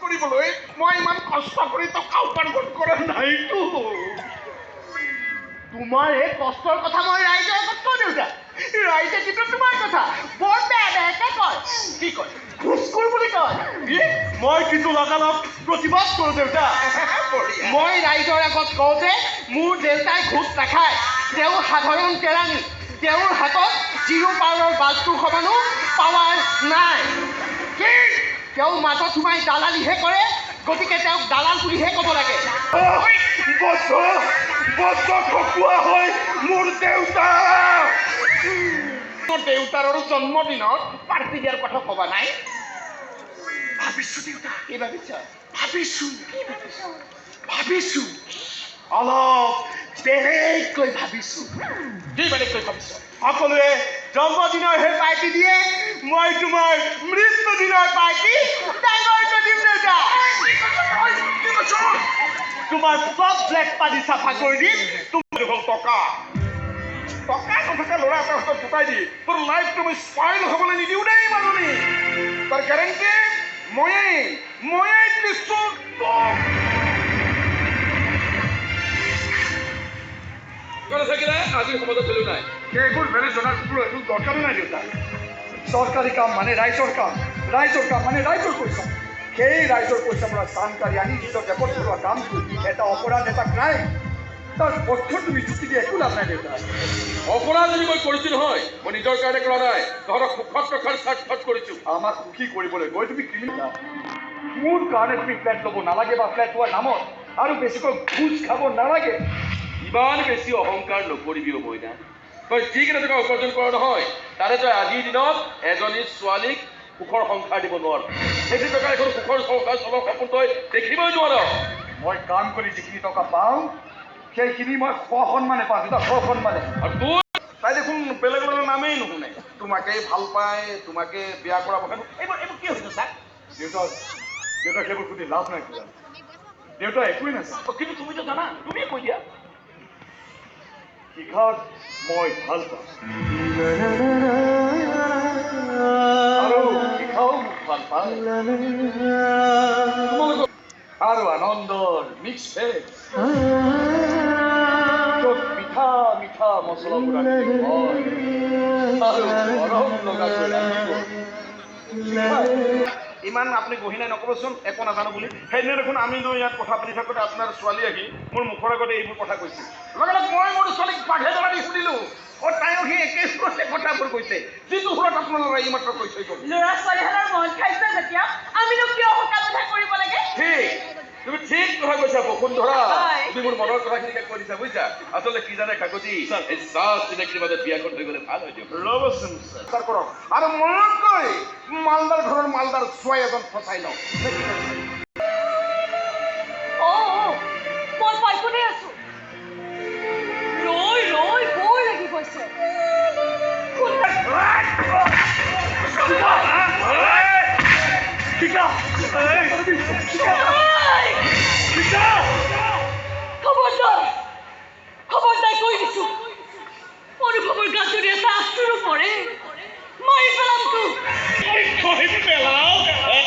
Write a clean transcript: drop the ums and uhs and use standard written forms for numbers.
কৰিবলৈ মই ইমান কষ্ট কৰি টকা উপাৰ্জন কৰা নাইতো। তোমাৰ এই কষ্টৰ কথা মই ৰাইজৰ আগত কৈ দেউতা। ৰাইজে কিন্তু তোমাৰ কথা বৰ বেয়া বেয়াকে কয়। কি কয়? ঘুচখোৰ বুলি কয়। মই কিন্তু লগালগ প্ৰতিবাদ কৰোঁ দেউতা। মই ৰাইজৰ আগত কওঁ যে মোৰ দেউতাই ঘোচ নাখায়। তেওঁ সাধাৰণ কেৰাণী। তেওঁৰ হাতত জিৰ' পাৱাৰৰ বাল্বটোৰ সমানো পাৱাৰ নাই। তেওঁ মাজত সোমাই দালালিহে কৰে, গতিকে তেওঁক দালাল বুলিহে ক'ব লাগে। ঠকুৱা হয় মোৰ দেউতা। দেউতাৰ জন্মদিনত পাৰ্টি দিয়াৰ কথা কবা নাই? ভাবিছো দেউতা। কি ভাবিছা? ভাবিছো অলপ বেলেগকৈ ভাবিছো। কি বেলেগকৈ ভাবিছ? সকলোৱে জন্মদিনৰ হে পাৰ্টি দিয়ে, মই তোমাৰ মৃত্যুদিনৰ পাৰ্টি ডাঙৰকৈ দিম দেউতা। তোমাৰ চব ব্লেক পানী চাফা কৰি দিম। তোমাৰ টকা নথকা ল'ৰা এটাৰ হাতত গোটাই দি তোৰ লাইফ তুমি স্পইল হ'বলৈ নিদিওঁ দেই মানুহনি। তাৰ গেৰেণ্টি ময়েই দিছো। আজি সমাজত চলিও নাই। এইবোৰ বেলেগ জনাৰ একো দৰকাৰো নাই দেউতা। চৰকাৰী কাম মানে ৰাইজৰ কাম, ৰাইজৰ কাম মানে ৰাইজৰ পইচা। সেই ৰাইজৰ পইচাৰ পৰা কাম কাঢ়ি আনি নিজৰ জেপত চলোৱা কামটো এটা অপৰাধ, এটা ক্ৰাইম। তাৰ পক্ষ তুমি যুক্তি দিয়ে একো লাভ নাই দেউতা। অপৰাধ যদি মই কৰিছো নহয়, মই নিজৰ কাৰণে কৰা নাই, তহঁতক সুখত ৰখাৰ স্বাৰ্থত কৰিছো। আমাক সুখী কৰিবলৈ গৈ তুমি ক্ৰিমিনেল। মোৰ কাৰণে তুমি ফ্লেট ল'ব নালাগে বা ফ্লেট লোৱাৰ নামত আৰু বেছিকৈ ঘোচ খাব নালাগে। ইমান বেছি অহংকাৰ নকৰিবি অ মইনা। তই যিকেইটা টকা উপাৰ্জন কৰা নহয়, তাৰে তই আজিৰ দিনত এজনী ছোৱালীক সুখৰ সংসাৰ দিব নোৱাৰ। সেইটো টকা এখন সুখৰ সংসাৰ চলোৱাৰ সপোন তই দেখিবই নোৱাৰ। মই কাম কৰি যিখিনি টকা পাওঁ সেইখিনি মই সসন্মানে পাওঁ দেউতা, সসন্মানে। আৰু তোৰ তাই দেখোন বেলেগ বেলেগৰ নামেই নুশুনে। তোমাকেই ভাল পায়, তোমাকে বিয়া কৰা এইবোৰ কি হৈছে ছাৰ? দেউতাক সেইবোৰ সুধি লাভ নাই কিবা। দেউতা একোৱেই নাজানে। কিন্তু তুমিতো জানা, তুমিয়ে কৈ দিয়া। শিখাক মই ভাল পাওঁ আৰু শিখাও মোক ভাল পায়। আৰু আনন্দৰ মিক্স ভেজ য'ত মিঠা মিঠা মছলাবোৰ আৰু গৰম লগাকৈ ৰান্ধিব। ইমান আপুনি গহিনাই নকবচোন, একো নাজানো বুলি। সেইদিনা দেখোন আমি ইয়াত কথা পাতি থাকোঁতে আপোনাৰ ছোৱালী আহি মোৰ মুখৰ আগতে এইবোৰ কথা কৈছিল। লগালগ মই মোৰ ছোৱালীক বাঘে ধৰা দি সুধিলোঁ, তাইও সেই একে সুৰতে কথাবোৰ কৈছে, যিটো সুৰত আপোনালোকে এইমাত্ৰ কৈ থৈ গ'ল। ল'ৰা ছোৱালীহঁতৰ মন খাইছে যেতিয়া আমিনো কিয় সকাম কথা কৰিব লাগে? ঠিক, তুমি ঠিক কথা কৈছা বসুন্ধৰা। হয়। তুমি মোৰ মনৰ কথাখিনিকে কৈ দিছা বুজিছা। আচলতে কি জানে কাকতি, এই চাহ চিনাকিৰ মাজত বিয়াখন হৈ গ'লে ভাল হৈ দিয়ক। ৰ'বচোন কৰক আৰু মনতকৈ মালদাৰ ঘৰৰ মালদাৰ ছোৱালী এজন ফচাই লওঁ।